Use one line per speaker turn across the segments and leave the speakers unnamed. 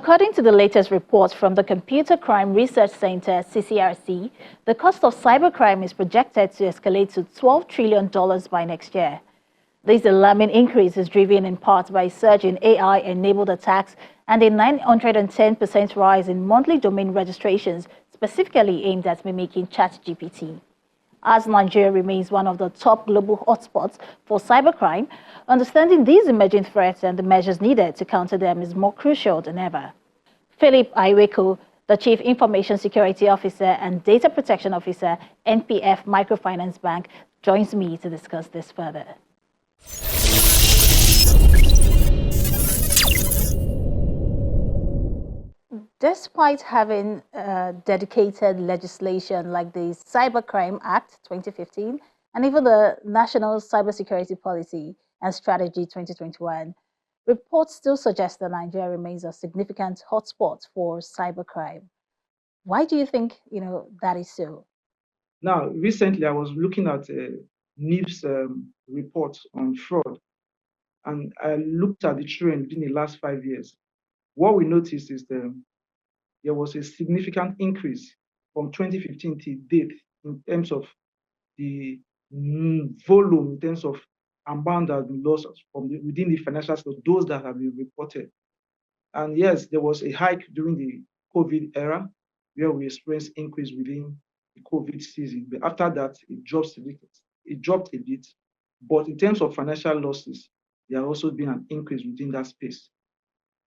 According to the latest report from the Computer Crime Research Center, CCRC, the cost of cybercrime is projected to escalate to $12 trillion by next year. This alarming increase is driven in part by a surge in AI-enabled attacks and a 910% rise in monthly domain registrations, specifically aimed at mimicking ChatGPT. As Nigeria remains one of the top global hotspots for cybercrime, understanding these emerging threats and the measures needed to counter them is more crucial than ever. Philip Aiweko, the Chief Information Security Officer and Data Protection Officer, NPF Microfinance Bank, joins me to discuss this further. Despite having dedicated legislation like the Cybercrime Act 2015 and even the National Cybersecurity Policy and Strategy 2021, reports still suggest that Nigeria remains a significant hotspot for cybercrime. Why do you think, that is so?
Now, recently I was looking at NIP's report on fraud, and I looked at the trend in the last 5 years. What we noticed is there was a significant increase from 2015 to date in terms of the volume, in terms of amount that has been lost from within the financial sector, those that have been reported. And yes, there was a hike during the COVID era where we experienced increase within the COVID season. But after that, it dropped a bit. But in terms of financial losses, there has also been an increase within that space.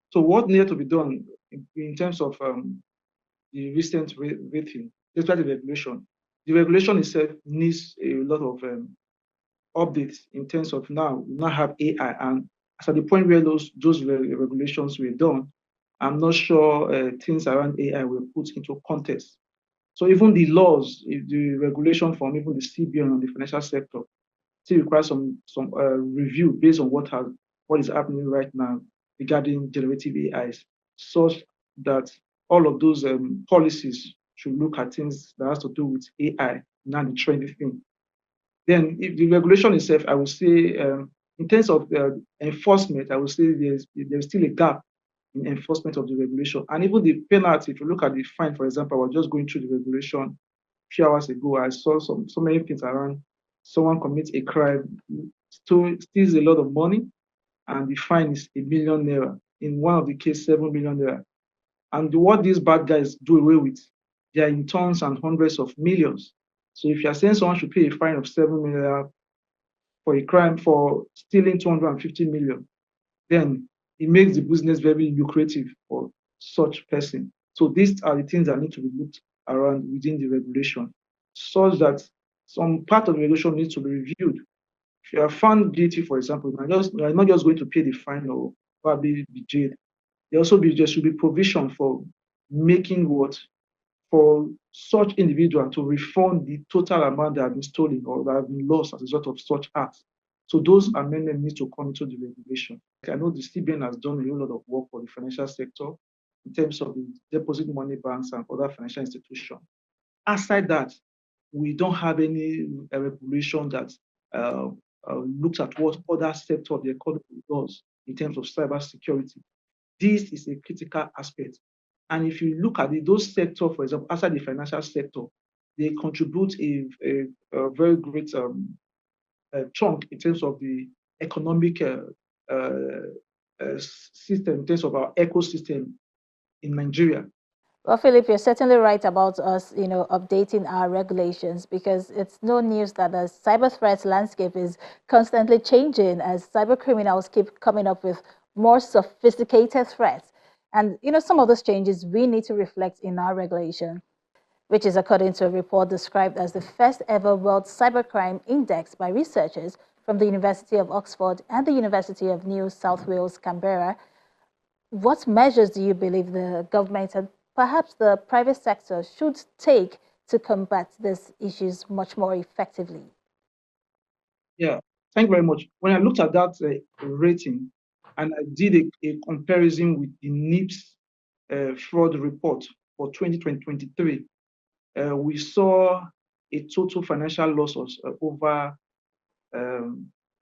So what needed to be done in terms of the recent rating, despite the regulation? The regulation itself needs a lot of updates in terms of now we now have AI, and as at the point where those regulations were done, I'm not sure things around AI were put into context. So even the laws, the regulation from even the CBN on the financial sector still requires some review based on what is happening right now regarding generative AIs, such that all of those policies should look at things that has to do with AI, not the trendy thing. Then, if the regulation itself, I would say, in terms of enforcement, I would say there's still a gap in enforcement of the regulation. And even the penalty, if you look at the fine, for example, I was just going through the regulation a few hours ago, I saw so many things around. Someone commits a crime, steals a lot of money, and the fine is 1 million naira. In one of the cases, 7 million naira. And what these bad guys do away with, they are in tons and hundreds of millions. So if you are saying someone should pay a fine of 7 million for a crime for stealing 250 million, then it makes the business very lucrative for such person. So these are the things that need to be looked around within the regulation, such that some part of the regulation needs to be reviewed. If you are found guilty, for example, you are not just going to pay the fine or probably be jailed. There should be provision for making for such individual to refund the total amount that have been stolen or that have been lost as a result of such acts. So those amendments need to come into the regulation. I know the CBN has done a whole lot of work for the financial sector in terms of the deposit money banks and other financial institutions. Aside that, we don't have any regulation that looks at what other sector of the economy does in terms of cyber security. This is a critical aspect. And if you look at those sectors, for example, outside the financial sector, they contribute a very great chunk in terms of the economic system, in terms of our ecosystem in Nigeria.
Well, Philip, you're certainly right about us, updating our regulations, because it's no news that the cyber threat landscape is constantly changing as cyber criminals keep coming up with more sophisticated threats. And, some of those changes we need to reflect in our regulation, which is according to a report described as the first ever World Cybercrime Index by researchers from the University of Oxford and the University of New South Wales, Canberra. What measures do you believe the government and perhaps the private sector should take to combat these issues much more effectively?
Yeah, thank you very much. When I looked at that rating, and I did a comparison with the NIP's fraud report for 2023, we saw a total financial loss of over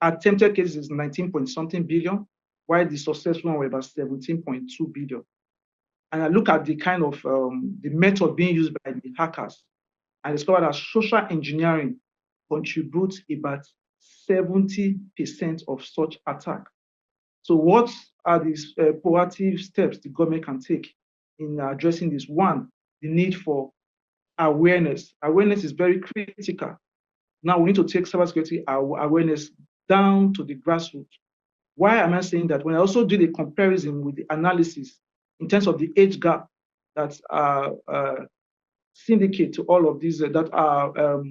attempted cases 19 point something billion, while the successful one were about 17.2 billion. And I look at the kind of the method being used by the hackers, I discovered that social engineering contributes about 70% of such attack. So what are these proactive steps the government can take in addressing this? One, the need for awareness. Awareness is very critical. Now we need to take cybersecurity awareness down to the grassroots. Why am I saying that? When I also do the comparison with the analysis in terms of the age gap that are syndicate to all of these that are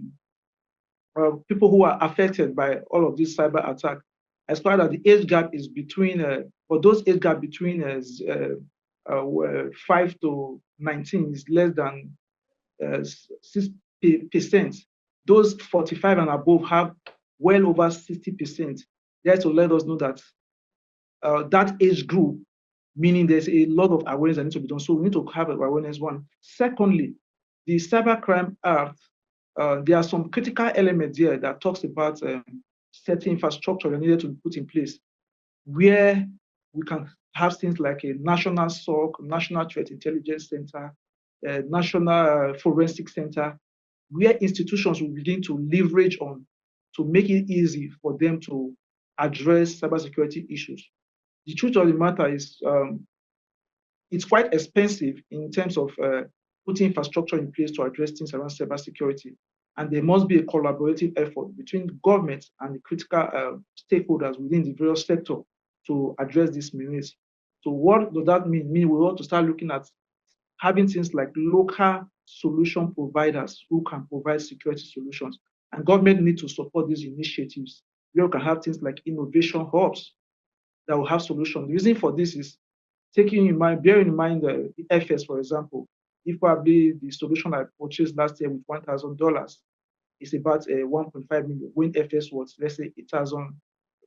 people who are affected by all of these cyber attacks, I discovered that the age gap is between, for those age gap between 5 to 19 is less than 6%. Those 45 and above have well over 60%. That's to let us know that that age group, meaning there's a lot of awareness that needs to be done. So we need to have awareness, one. Secondly, the Cybercrime Act, there are some critical elements here that talks about certain infrastructure that needed to be put in place where we can have things like a national SOC, National Threat Intelligence Center, National Forensic Center, where institutions will begin to leverage on to make it easy for them to address cybersecurity issues. The truth of the matter is it's quite expensive in terms of putting infrastructure in place to address things around cybersecurity. And there must be a collaborative effort between the government and the critical stakeholders within the various sector to address these needs. So what does that mean? We want to start looking at having things like local solution providers who can provide security solutions. And government need to support these initiatives. We can have things like innovation hubs that will have solutions. The reason for this is taking in mind, bearing in mind the FS, for example, if probably the solution I purchased last year with $1,000 is about 1.5 million, when FS was, let's say, 8,000,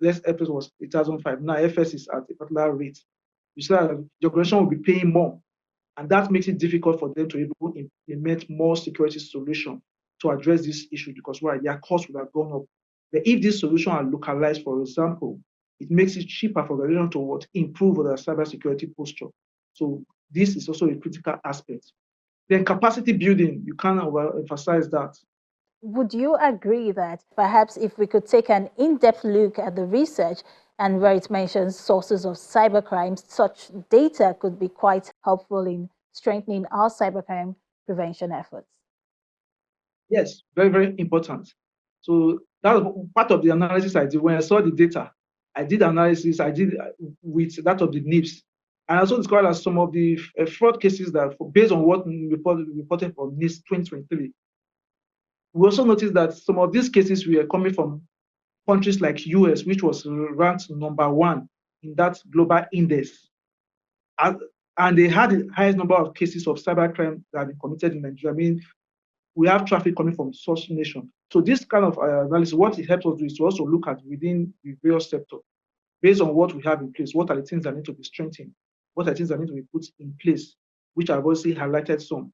FS was 8,005. Now FS is at a particular rate. You see that the organization will be paying more. And that makes it difficult for them to even implement more security solutions to address this issue because why? Their costs would have gone up. But if these solutions are localized, for example, it makes it cheaper for organizations to what? Improve their cybersecurity posture. So this is also a critical aspect. Then capacity building, you can't overemphasize that.
Would you agree that perhaps if we could take an in-depth look at the research and where it mentions sources of cybercrime, such data could be quite helpful in strengthening our cybercrime prevention efforts?
Yes, very, very important. So that was part of the analysis I did. When I saw the data, I did analysis, I did with that of the NIPS. And I also discovered that some of the fraud cases that, based on what reported from NIPS 2023, we also noticed that some of these cases were coming from countries like US, which was ranked #1 in that global index. And they had the highest number of cases of cybercrime that have been committed in Nigeria. I mean, we have traffic coming from such nation. So this kind of analysis, what it helps us do is to also look at within the various sector, based on what we have in place, what are the things that need to be strengthened, what are the things that need to be put in place, which I've also highlighted some.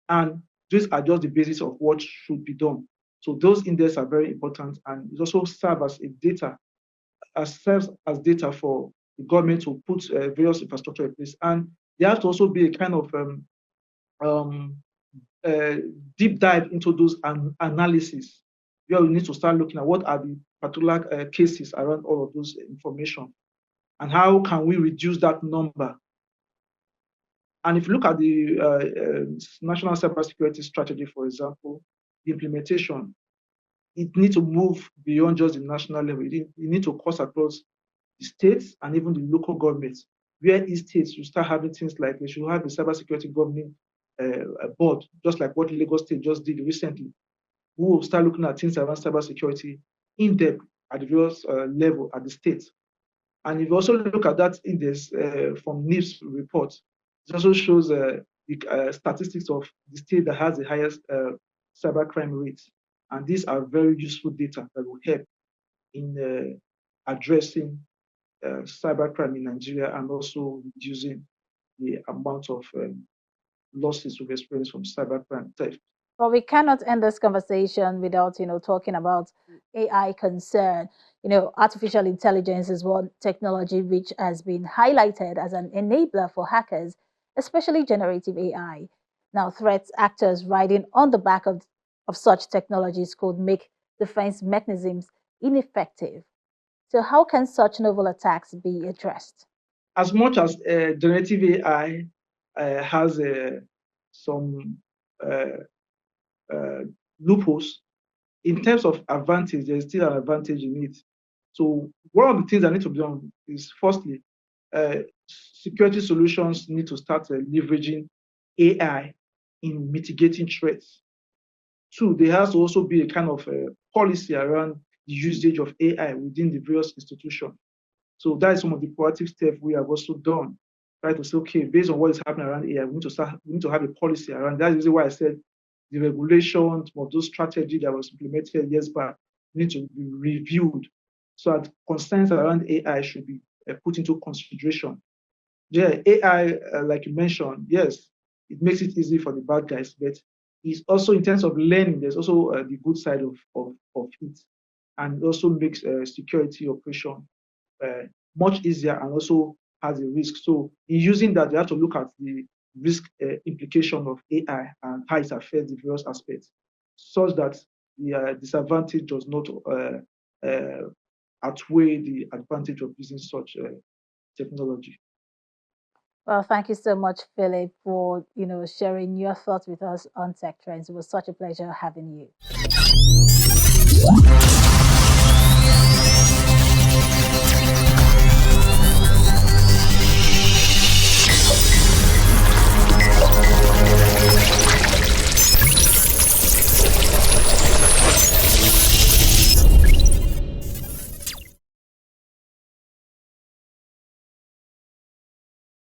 And these are just the basis of what should be done. So those indexes are very important, and it also serves as a data, serves as data for the government to put various infrastructure in place. And there has to also be a kind of deep dive into those analysis, where we need to start looking at what are the particular cases around all of those information and how can we reduce that number. And if you look at the National Cybersecurity Strategy, for example, the implementation, it needs to move beyond just the national level. It needs to cross across the states and even the local governments, where each states will start having things like they should have a cybersecurity governing board, just like what Lagos State just did recently, who will start looking at things around cybersecurity in depth at the various level at the state. And if you also look at that index from NIPS report, it also shows the statistics of the state that has the highest cybercrime rates. And these are very useful data that will help in addressing cybercrime in Nigeria and also reducing the amount of losses we've experienced from cybercrime theft.
But we cannot end this conversation without, talking about AI concern. Artificial intelligence is one technology which has been highlighted as an enabler for hackers especially generative AI. Now, threat actors riding on the back of such technologies could make defense mechanisms ineffective. So, how can such novel attacks be addressed?
As much as generative AI has some uh, uh, loopholes, in terms of advantage, there's still an advantage in it. So one of the things that need to be done is, firstly, security solutions need to start leveraging AI in mitigating threats. Two, there has to also be a kind of policy around the usage of AI within the various institutions. So that is some of the proactive steps we have also done. Try to say, okay, based on what is happening around AI, we need to have a policy around. That's the reason why I said the regulations of those strategy that was implemented years back need to be reviewed. So that concerns around AI should be put into consideration. Yeah, AI, like you mentioned, yes, it makes it easy for the bad guys, but it's also in terms of learning, there's also the good side of it. And it also makes security operation uh, much easier and also has a risk. So in using that, you have to look at the risk implication of AI and how it affects the various aspects, such that the disadvantage does not outweigh the advantage of using such technology.
Well, thank you so much, Philip, for sharing your thoughts with us on tech trends. It was such a pleasure having you.